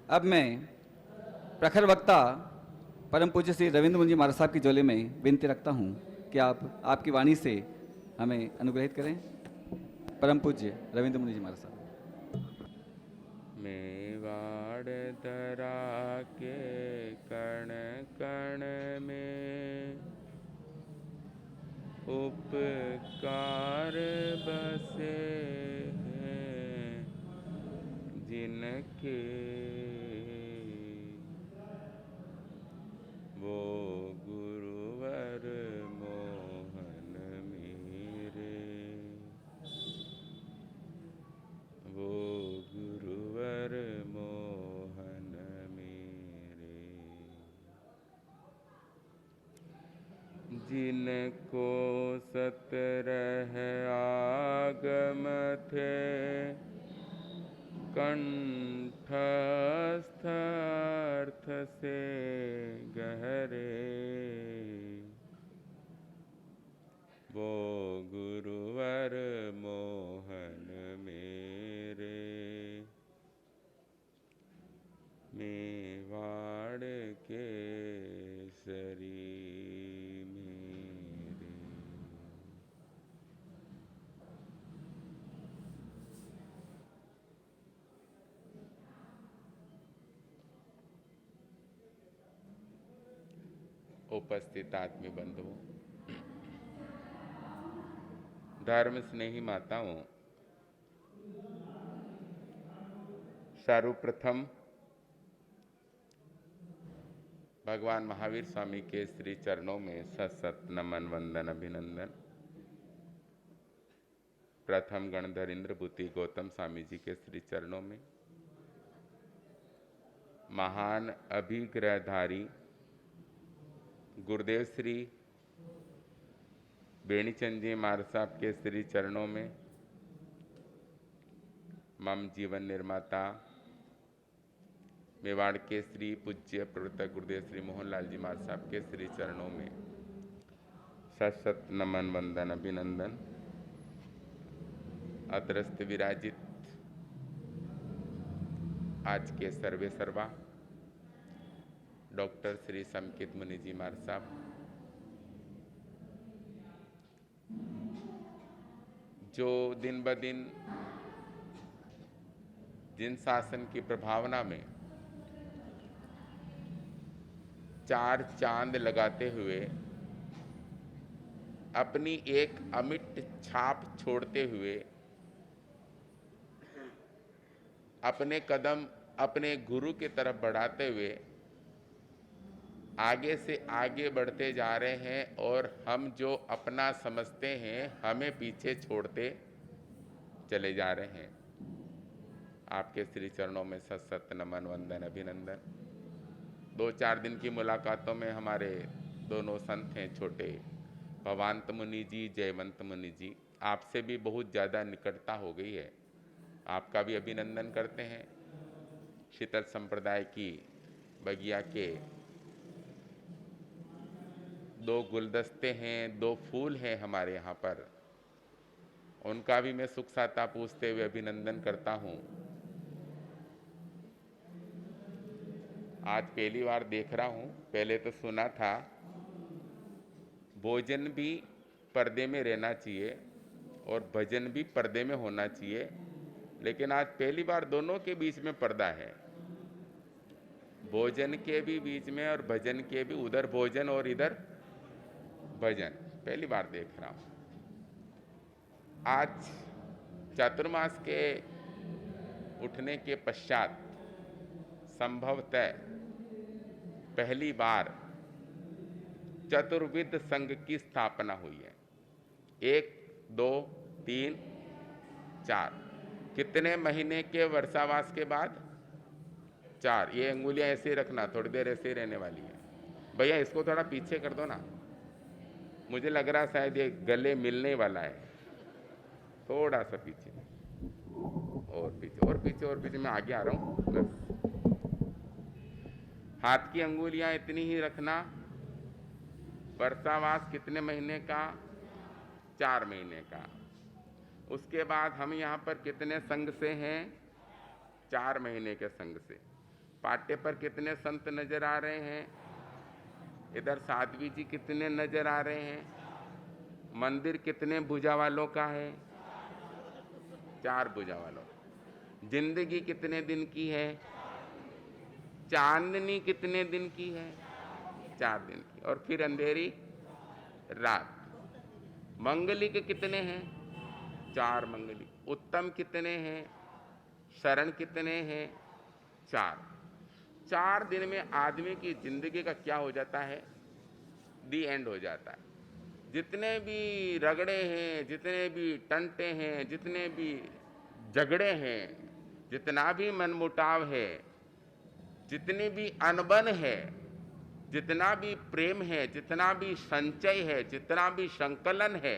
अब मैं प्रखर वक्ता परम पूज्य श्री रविंद्र मुनि जी महाराज साहब की झोली में विनती रखता हूँ कि आप आपकी वाणी से हमें अनुग्रहित करें। परम पूज्य रविंद्र मुनि जी महाराज साहब। मेवाड़ धरा के कण कण में उपकार बसे हैं जिनके, वो गुरुवर मोहन मेरे, वो गुरुवर मोहन मेरे। जिनको 17 आगम थे कंठस्थ अर्थ से गहरे, वो गुरुवर मोहन मेरे, मेवाड़ के सरी मेरे। उपस्थित आत्मी बंधुओं, धर्म स्नेही माताओं, सर्वप्रथम भगवान महावीर स्वामी के श्री चरणों में सत नमन वंदन अभिनंदन। प्रथम गणधर इंद्रभूति गौतम स्वामी जी के श्री चरणों में, महान अभिग्रहधारी गुरुदेव श्री बेणीचंद जी महाराज साहब के श्री चरणों में, मम जीवन निर्माता मेवाड़ के श्री पूज्य प्रवर्तक गुरुदेव श्री मोहनलाल जी महाराज साहब के श्री चरणों में सत नमन वंदन अभिनंदन। अत्रस्त विराजित आज के सर्वे सर्वा डॉक्टर श्री समकित मुनि जी महाराज साहब, जो दिन ब दिन जिन शासन की प्रभावना में चार चांद लगाते हुए अपनी एक अमिट छाप छोड़ते हुए अपने कदम अपने गुरु की तरफ बढ़ाते हुए आगे से आगे बढ़ते जा रहे हैं, और हम जो अपना समझते हैं हमें पीछे छोड़ते चले जा रहे हैं। आपके श्री चरणों में सत नमन वंदन अभिनंदन। 2-4 दिन की मुलाकातों में हमारे दोनों संत हैं छोटे भवांत मुनि जी, जयवंत मुनि जी, आपसे भी बहुत ज़्यादा निकटता हो गई है। आपका भी अभिनंदन करते हैं। शीतल संप्रदाय की बगिया के 2 गुलदस्ते हैं, 2 फूल हैं हमारे यहाँ पर, उनका भी मैं सुख साता पूछते हुए अभिनंदन करता हूँ। आज पहली बार देख रहा हूँ, पहले तो सुना था भोजन भी पर्दे में रहना चाहिए और भजन भी पर्दे में होना चाहिए, लेकिन आज पहली बार दोनों के बीच में पर्दा है। भोजन के भी बीच में और भजन के भी, उधर भोजन और इधर भजन, पहली बार देख रहा हूँ। आज चातुर्मास के उठने के पश्चात संभवतः पहली बार चतुर्विद संघ की स्थापना हुई है। 1, 2, 3, 4 कितने महीने के वर्षावास के बाद? 4। ये अंगुलियां ऐसे ही रखना, थोड़ी देर ऐसे ही रहने वाली है। भैया इसको थोड़ा पीछे कर दो ना, मुझे लग रहा शायद ये गले मिलने वाला है। थोड़ा सा पीछे और पीछे और पीछे और पीछे, मैं आगे आ रहा हूं बस। हाथ की अंगुलियां इतनी ही रखना। वर्षावास कितने महीने का? 4 महीने का। उसके बाद हम यहाँ पर कितने संघ से हैं? 4 महीने के संघ से। पाटे पर कितने संत नजर आ रहे हैं? इधर साध्वी जी कितने नजर आ रहे हैं? मंदिर कितने भुजा वालों का है? 4 भुजा वालों। जिंदगी कितने दिन की है? चांदनी कितने दिन की है? 4 दिन की। और फिर अंधेरी रात। मंगली के कितने हैं? 4 मंगली। उत्तम कितने हैं? शरण कितने हैं? 4। 4 दिन में आदमी की जिंदगी का क्या हो जाता है? दी एंड हो जाता है। जितने भी रगड़े हैं, जितने भी टंटे हैं, जितने भी झगड़े हैं, जितना भी मनमुटाव है, जितनी भी अनबन है, जितना भी प्रेम है, जितना भी संचय है, जितना भी संकलन है,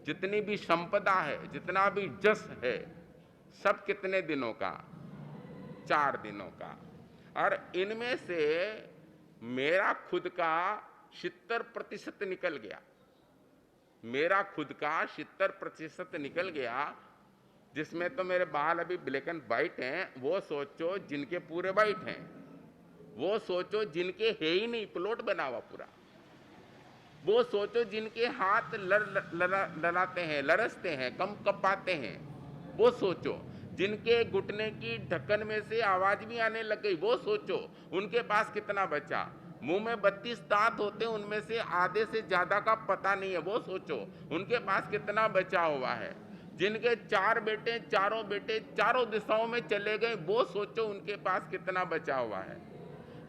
जितनी भी संपदा है, जितना भी जस है, सब कितने दिनों का? 4 दिनों का। और इनमें से मेरा खुद का 70% निकल गया। मेरा खुद का 70% निकल गया, जिसमें तो मेरे बाल अभी ब्लैक एंड व्हाइट हैं। वो सोचो जिनके पूरे व्हाइट हैं, वो सोचो जिनके है ही नहीं, प्लॉट बना हुआ पूरा। वो सोचो जिनके हाथ लड़ाते हैं, लरसते हैं, कम कपाते हैं। वो सोचो जिनके घुटने की ढक्कन में से आवाज भी आने लग गई। वो सोचो उनके पास कितना बचा। मुंह में 32 दांत होते हैं, उनमें से आधे से ज्यादा का पता नहीं है। वो सोचो उनके पास कितना बचा हुआ है। जिनके 4 बेटे, चारों बेटे चारों दिशाओं में चले गए, वो सोचो उनके पास कितना बचा हुआ है।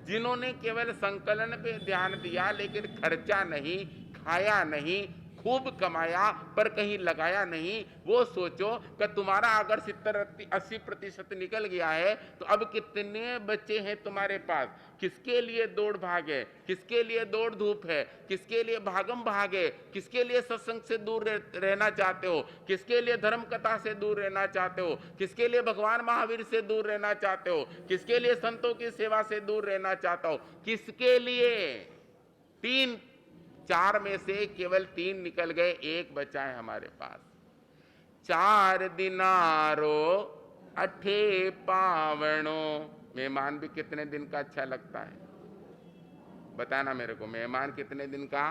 जिन्होंने केवल संकलन पे ध्यान दिया, लेकिन खर्चा नहीं, खाया नहीं, खूब कमाया पर कहीं लगाया नहीं, वो सोचो कि तुम्हारा अगर 70-80% निकल गया है तो अब कितने बच्चे हैं तुम्हारे पास? किसके लिए दौड़ भाग है? किसके लिए दौड़ धूप है? किसके लिए भागम भाग है? किसके लिए सत्संग से दूर रहना चाहते हो? किसके लिए धर्म कथा से दूर रहना चाहते हो? किसके लिए भगवान महावीर से दूर रहना चाहते हो? किसके लिए संतों की सेवा से दूर रहना चाहता हो? किसके लिए? 3 4 में से केवल 3 निकल गए, 1 बचा है हमारे पास। 4 दिनारो अठे पावणो। मेहमान भी कितने दिन का अच्छा लगता है? बताना मेरे को, मेहमान कितने दिन का?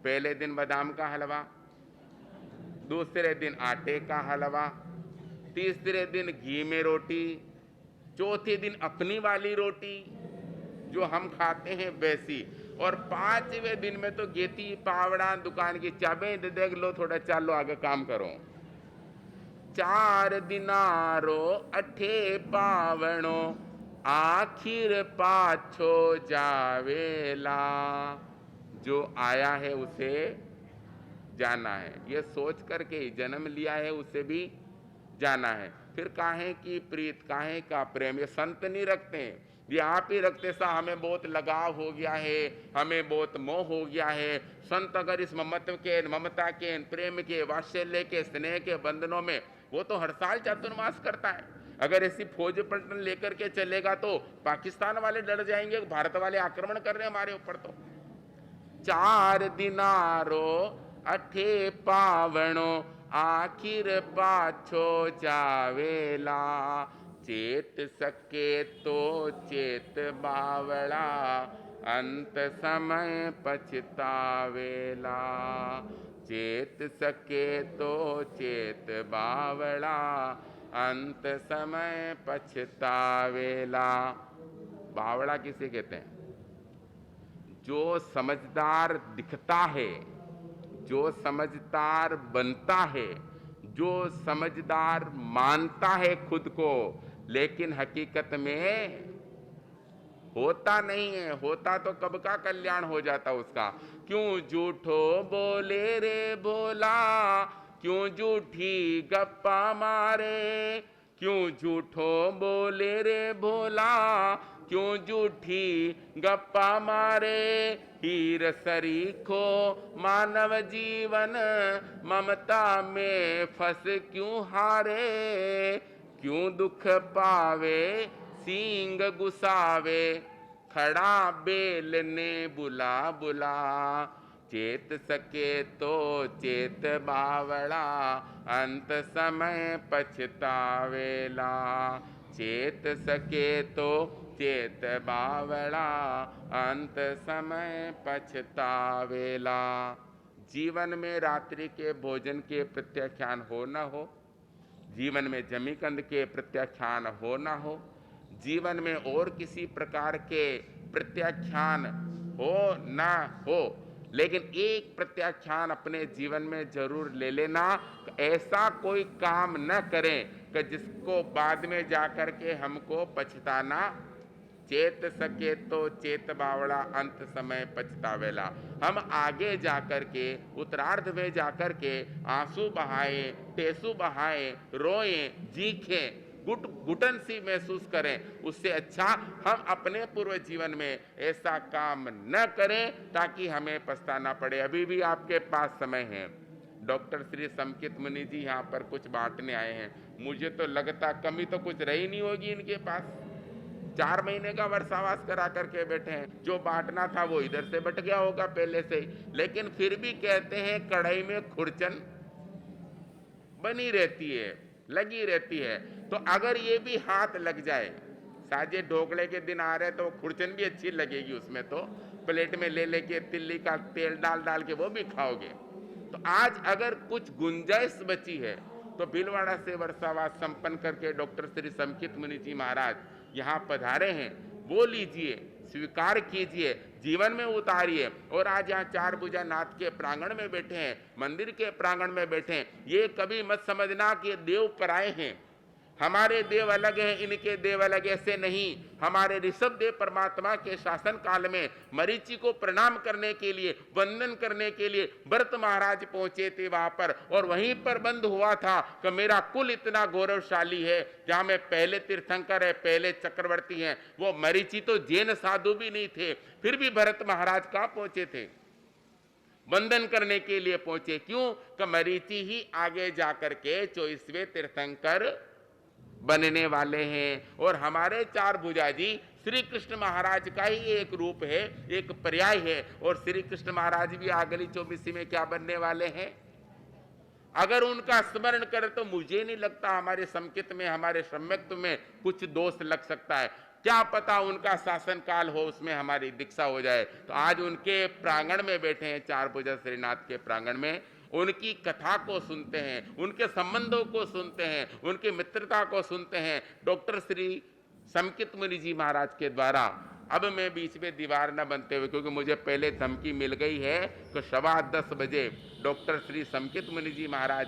पहले दिन बादाम का हलवा, दूसरे दिन आटे का हलवा, तीसरे दिन घी में रोटी, चौथे दिन अपनी वाली रोटी जो हम खाते हैं वैसी, और 5वें दिन में तो गेती पावड़ा दुकान की चाबी दे देख लो, थोड़ा चालो आगे काम करो। 4 दिनारो अठे पावणो, आखिर पाछो जावेला। जो आया है उसे जाना है, ये सोच करके ही जन्म लिया है उसे भी जाना है। फिर काहे की प्रीत, काहे का प्रेम, ये संत नहीं रखते हैं, ये आप ही रखते। सा हमें बहुत लगाव हो गया है, हमें बहुत मोह हो गया है। संत अगर इस ममत्व के, ममता के, प्रेम के, वात्सल्य के, स्नेह के बंधनों में, वो तो हर साल चातुर्मास करता है। अगर ऐसी फौज पलटन लेकर के चलेगा तो पाकिस्तान वाले डर जाएंगे, भारत वाले आक्रमण कर रहे हैं हमारे ऊपर। तो 4 दिनारो अठे पावणो, आखिर पाछो जावेला। चेत सके तो चेत बावड़ा, अंत समय पछतावेला। चेत सके तो चेत बावड़ा, अंत समय पछतावेला। बावड़ा किसे कहते हैं? जो समझदार दिखता है, जो समझदार बनता है, जो समझदार मानता है खुद को, लेकिन हकीकत में होता नहीं है। होता तो कब का कल्याण हो जाता उसका। क्यों झूठो बोले रे भोला, क्यों झूठी गप्पा मारे, क्यों झूठो बोले रे भोला, क्यों झूठी गप्पा मारे। हीर सरीखो मानव जीवन, ममता में फंस क्यों हारे। क्यों दुख पावे सींग गुसावे, खड़ा बेल ने बुला बुला। चेत सके तो चेत बावड़ा, अंत समय पछतावेला। चेत सके तो चेत बावड़ा, अंत समय पछतावेला। जीवन में रात्रि के भोजन के प्रत्याख्यान हो न हो, जीवन में जमीकंद के प्रत्याख्यान हो न हो, जीवन में और किसी प्रकार के प्रत्याख्यान हो ना हो, लेकिन एक प्रत्याख्यान अपने जीवन में जरूर ले लेना, ऐसा कोई काम न करें कि जिसको बाद में जाकर के हमको पछताना। चेत सके तो चेत बावड़ा, अंत समय पछतावेला। हम आगे जाकर के उत्तरार्ध में जाकर के आंसू बहाए, टेसू बहाए, रोएं, चीखें, घुटन सी महसूस करें, उससे अच्छा हम अपने पूर्व जीवन में ऐसा काम न करें ताकि हमें पछताना पड़े। अभी भी आपके पास समय है। डॉक्टर श्री समकित मुनि जी यहाँ पर कुछ बांटने आए हैं। मुझे तो लगता कमी तो कुछ रही नहीं होगी इनके पास। 4 महीने का वर्षावास करा करके बैठे हैं। जो बांटना था वो इधर से बट गया होगा पहले से ही, लेकिन फिर भी कहते हैं कढ़ाई में खुरचन बनी रहती है, लगी रहती है। तो अगर ये भी हाथ लग जाए, साजे ढोकले के दिन आ रहे तो खुरचन भी अच्छी लगेगी, उसमें तो प्लेट में ले लेके तिल्ली का तेल डाल डाल के वो भी खाओगे। तो आज अगर कुछ गुंजाइश बची है तो भीलवाड़ा से वर्षावास संपन्न करके डॉक्टर श्री समकित मुनि जी महाराज यहाँ पधारे हैं, वो लीजिए, स्वीकार कीजिए, जीवन में उतारिए। और आज यहाँ चार भुजा नाथ के प्रांगण में बैठे हैं, मंदिर के प्रांगण में बैठे हैं। ये कभी मत समझना कि देव पराए हैं, हमारे देव अलग हैं, इनके देव अलग, ऐसे नहीं। हमारे ऋषभ देव परमात्मा के शासन काल में मरीचि को प्रणाम करने के लिए, वंदन करने के लिए भरत महाराज पहुंचे थे वहां पर, और वहीं पर बंद हुआ था कि मेरा कुल इतना गौरवशाली है, जहां में पहले तीर्थंकर है, पहले चक्रवर्ती हैं। वो मरीचि तो जैन साधु भी नहीं थे, फिर भी भरत महाराज कहां पहुंचे थे? वंदन करने के लिए पहुंचे। क्यों? कि मरीचि ही आगे जाकर के 24वें तीर्थंकर बनने वाले हैं। और हमारे चार भुजा जी श्री कृष्ण महाराज का ही एक रूप है, एक पर्याय है। और श्री कृष्ण महाराज भी अगली 24वीं में क्या बनने वाले हैं? अगर उनका स्मरण करें तो मुझे नहीं लगता हमारे समकित में, हमारे सम्यक्त्व में कुछ दोष लग सकता है। क्या पता उनका शासन काल हो, उसमें हमारी दीक्षा हो जाए। तो आज उनके प्रांगण में बैठे हैं, चार भुजा श्रीनाथ के प्रांगण में, उनकी कथा को सुनते हैं, उनके संबंधों को सुनते हैं, उनकी मित्रता को सुनते हैं डॉक्टर श्री समकित मुनि जी महाराज के द्वारा। अब मैं बीच में दीवार न बनते हुए, क्योंकि मुझे पहले धमकी मिल गई है कि 10:15 बजे डॉक्टर श्री समकित मुनि जी महाराज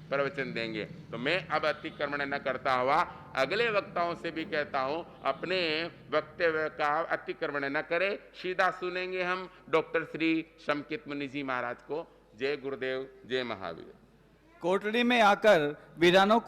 प्रवचन देंगे, तो मैं अब अतिक्रमण न करता हुआ अगले वक्ताओं से भी कहता हूं, अपने वक्तव्य का अतिक्रमण न करें, सीधा सुनेंगे हम डॉक्टर श्री समकित मुनि जी महाराज को। जय गुरुदेव, जय महावीर। कोटड़ी में आकर वीरानों